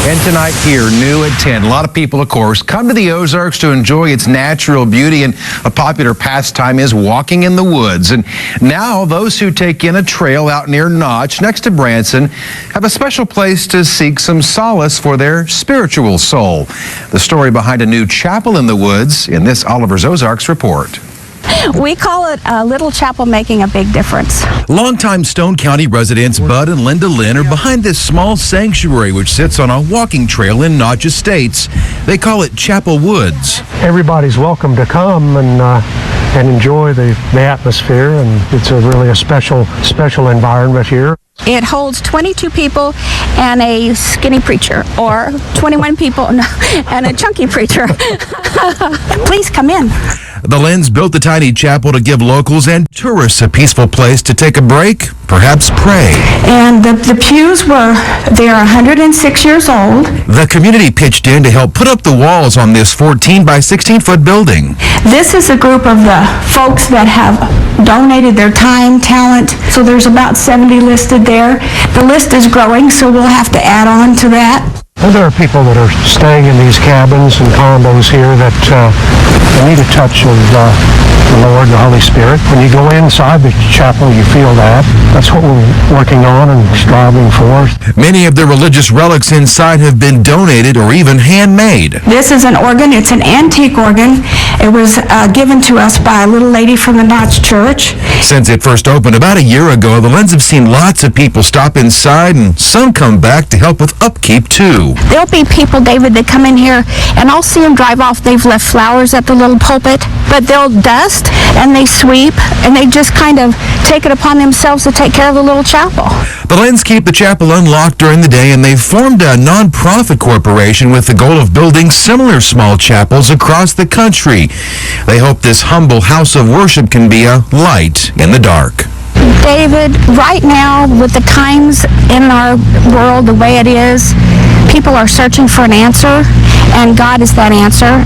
And tonight here, new at 10. A lot of people, of course, come to the Ozarks to enjoy its natural beauty, and a popular pastime is walking in the woods. And now those who take in a trail out near Notch, next to Branson, have a special place to seek some solace for their spiritual soul. The story behind a new chapel in the woods in this Oliver's Ozarks report. We call it a little chapel making a big difference. Longtime Stone County residents Bud and Linda Lynn are behind this small sanctuary which sits on a walking trail in Notch Estates. They call it Chapelwoods. Everybody's welcome to come and enjoy the atmosphere, and it's really a special environment here. It holds 22 people and a skinny preacher, or 21 people and a chunky preacher. Please come in. The Lynns built the tiny chapel to give locals and tourists a peaceful place to take a break, perhaps pray. And the pews they're 106 years old. The community pitched in to help put up the walls on this 14 by 16-foot building. This is a group of the folks that have donated their time, talent. So there's about 70 listed there. The list is growing, so we'll have to add on to that. And there are people that are staying in these cabins and condos here that need a touch of the Lord, the Holy Spirit. When you go inside the chapel, you feel that. That's what we're working on and striving for. Many of the religious relics inside have been donated or even handmade. This is an organ. It's an antique organ. It was given to us by a little lady from the Notch Church. Since it first opened about a year ago, the Lynns have seen lots of people stop inside, and some come back to help with upkeep too. There'll be people, David, that come in here, and I'll see them drive off. They've left flowers at the little pulpit, but they'll dust, and they sweep, and they just kind of take it upon themselves to take care of the little chapel. The Lynns keep the chapel unlocked during the day, and they've formed a non-profit corporation with the goal of building similar small chapels across the country. They hope this humble house of worship can be a light in the dark. David, right now, with the times in our world the way it is, people are searching for an answer, and God is that answer.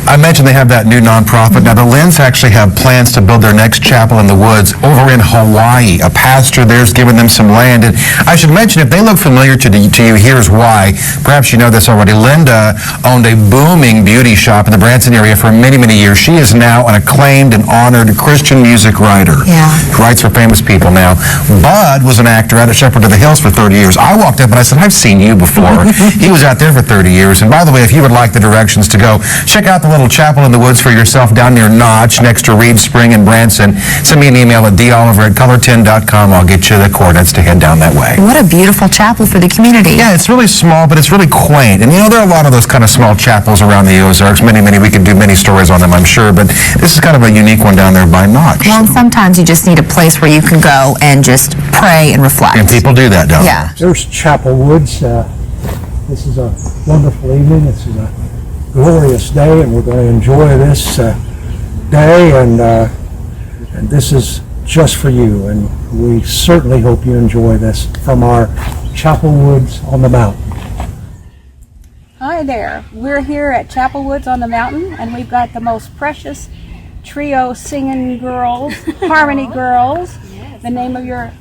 I mentioned they have that new nonprofit. Now, the Lynns actually have plans to build their next chapel in the woods over in Hawaii. A pastor there's given them some land. And I should mention, if they look familiar to you, here's why. Perhaps you know this already. Linda owned a booming beauty shop in the Branson area for many, many years. She is now an acclaimed and honored Christian music writer. Yeah. Writes for famous people now. Bud was an actor out at Shepherd of the Hills for 30 years. I walked up and I said, I've seen you before. He was out there for 30 years. And by the way, if you would like the directions to go, check out the little chapel in the woods for yourself down near Notch, next to Reed Spring and Branson. Send me an email at doliver@color10.com. I'll get you the coordinates to head down that way. What a beautiful chapel for the community. Yeah, it's really small, but it's really quaint. And you know, there are a lot of those kind of small chapels around the Ozarks. Many, we could do many stories on them, I'm sure, but this is kind of a unique one down there by Notch. Well, sometimes you just need a place where you can go and just pray and reflect. And people do that, don't they? Yeah. There's Chapelwoods. This is a wonderful evening. This is a glorious day, and we're going to enjoy this day, and this is just for you, and we certainly hope you enjoy this from our Chapelwoods on the mountain. Hi there, we're here at Chapelwoods on the mountain, and we've got the most precious trio singing girls, Harmony Girls. Yes. The name of your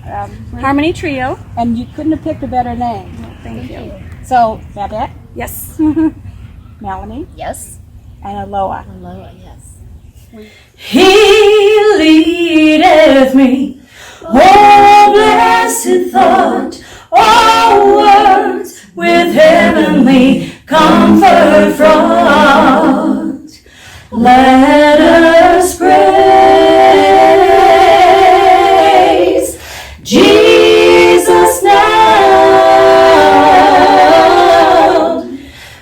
Harmony Trio. and you couldn't have picked a better name. Thank you. So, Babette, Yes. Melanie, Yes. and Aloha. Aloha, yes. He leadeth me, oh blessed thought, all words with heavenly comfort fraught. Let us praise Jesus now.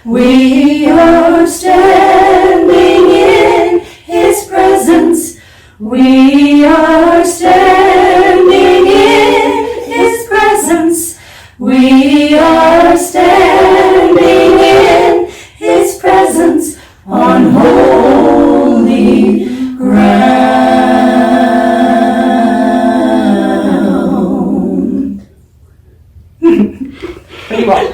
We are standing in His presence. We are standing in His presence. We are standing in His presence on holy ground. Pretty well.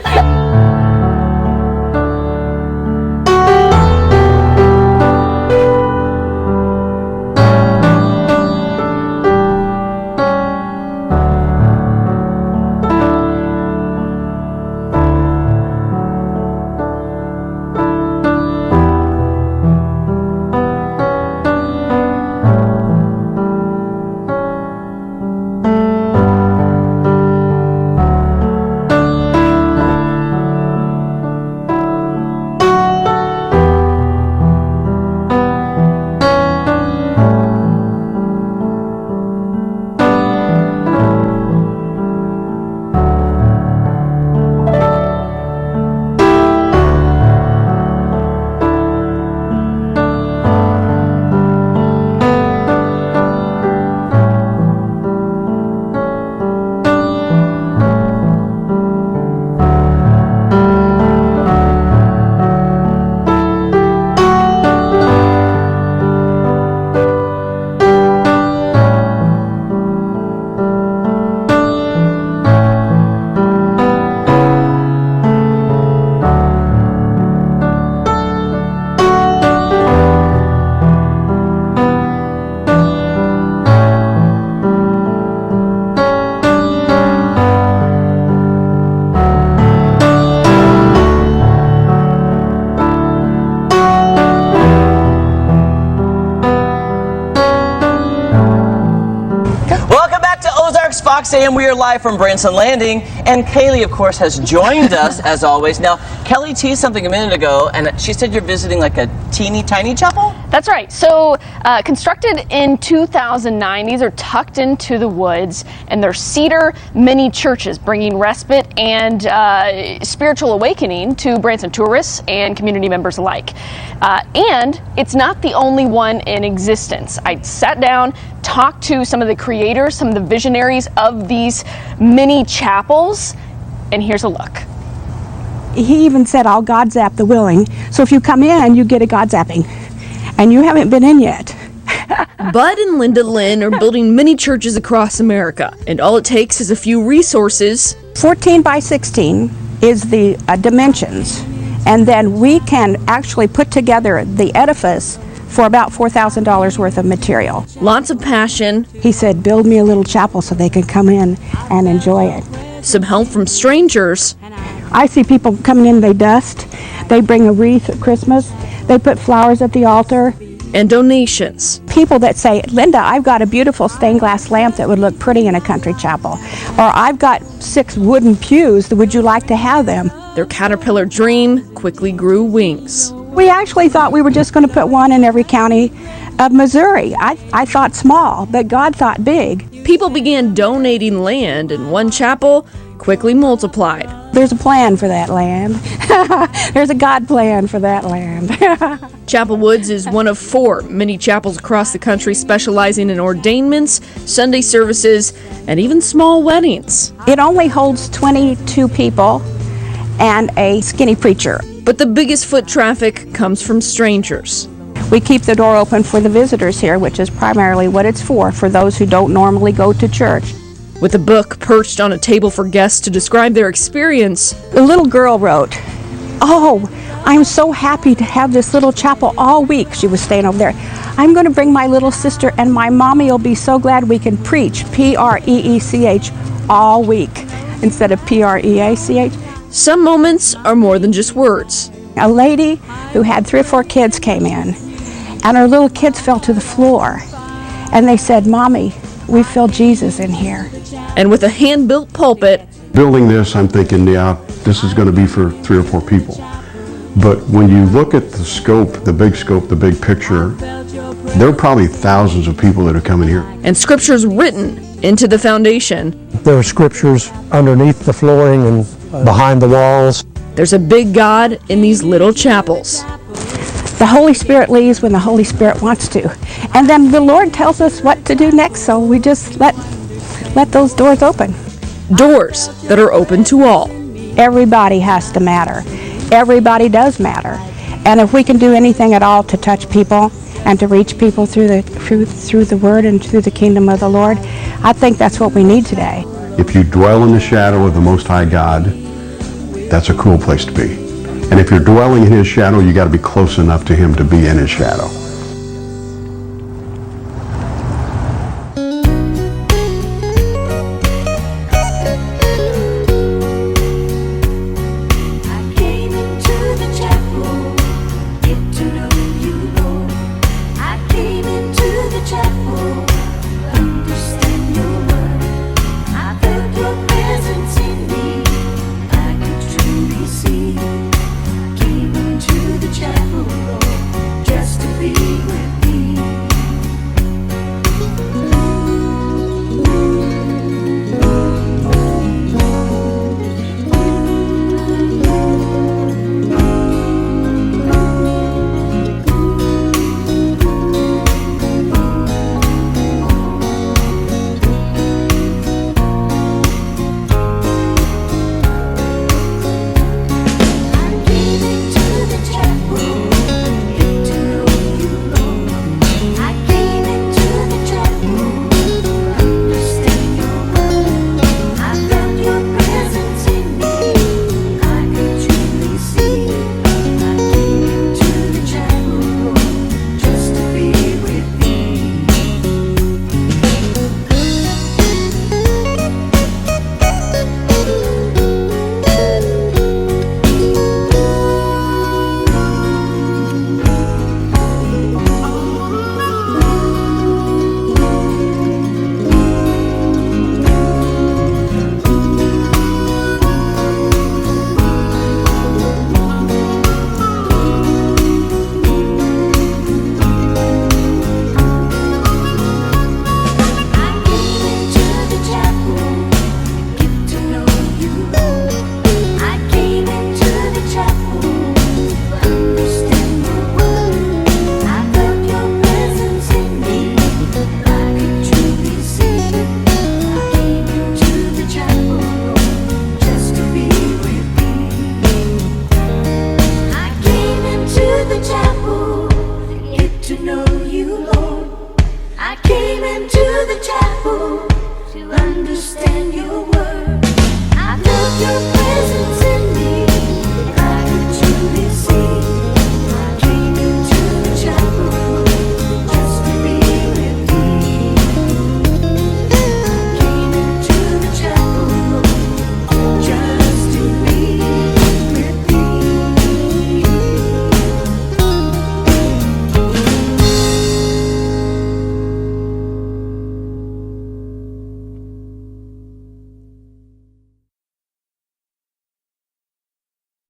Wednesday, and we are live from Branson Landing. And Kaylee, of course, has joined us as always. Now, Kelly teased something a minute ago, and she said you're visiting like a teeny tiny chapel? That's right. So, constructed in 2009, these are tucked into the woods, and they're cedar mini churches, bringing respite and spiritual awakening to Branson tourists and community members alike. And it's not the only one in existence. I sat down, talked to some of the creators, some of the visionaries of these mini chapels, and here's a look. He even said, I'll God zap the willing. So if you come in, you get a God zapping. And you haven't been in yet. Bud and Linda Lynn are building mini churches across America, and all it takes is a few resources. 14 by 16 is the dimensions. And then we can actually put together the edifice for about $4,000 worth of material. Lots of passion. He said, build me a little chapel so they can come in and enjoy it. Some help from strangers. I see people coming in, they dust, they bring a wreath at Christmas, they put flowers at the altar. And donations. People that say, Linda, I've got a beautiful stained glass lamp that would look pretty in a country chapel. Or I've got 6 wooden pews, would you like to have them? Their caterpillar dream quickly grew wings. We actually thought we were just going to put one in every county of Missouri. I thought small, but God thought big. People began donating land, and one chapel quickly multiplied. There's a plan for that land. There's a God plan for that land. Chapelwoods is one of 4 mini chapels across the country specializing in ordainments, Sunday services, and even small weddings. It only holds 22 people and a skinny preacher. But the biggest foot traffic comes from strangers. We keep the door open for the visitors here, which is primarily what it's for those who don't normally go to church. With a book perched on a table for guests to describe their experience, the little girl wrote, "Oh, I'm so happy to have this little chapel all week." She was staying over there. "I'm going to bring my little sister, and my mommy will be so glad we can preach, Preech, all week, instead of Preach. Some moments are more than just words. A lady who had 3 or 4 kids came in, and her little kids fell to the floor. And they said, "Mommy, we feel Jesus in here." And with a hand-built pulpit. Building this, I'm thinking, yeah, this is going to be for 3 or 4 people. But when you look at the scope, the big picture, there are probably thousands of people that are coming here. And scriptures written into the foundation. There are scriptures underneath the flooring and behind the walls. There's a big God in these little chapels. The Holy Spirit leaves when the Holy Spirit wants to. And then the Lord tells us what to do next, so we just let those doors open. Doors that are open to all. Everybody has to matter. Everybody does matter. And if we can do anything at all to touch people and to reach people through the Word and through the kingdom of the Lord, I think that's what we need today. If you dwell in the shadow of the Most High God, that's a cool place to be. And if you're dwelling in His shadow, you got to be close enough to Him to be in His shadow.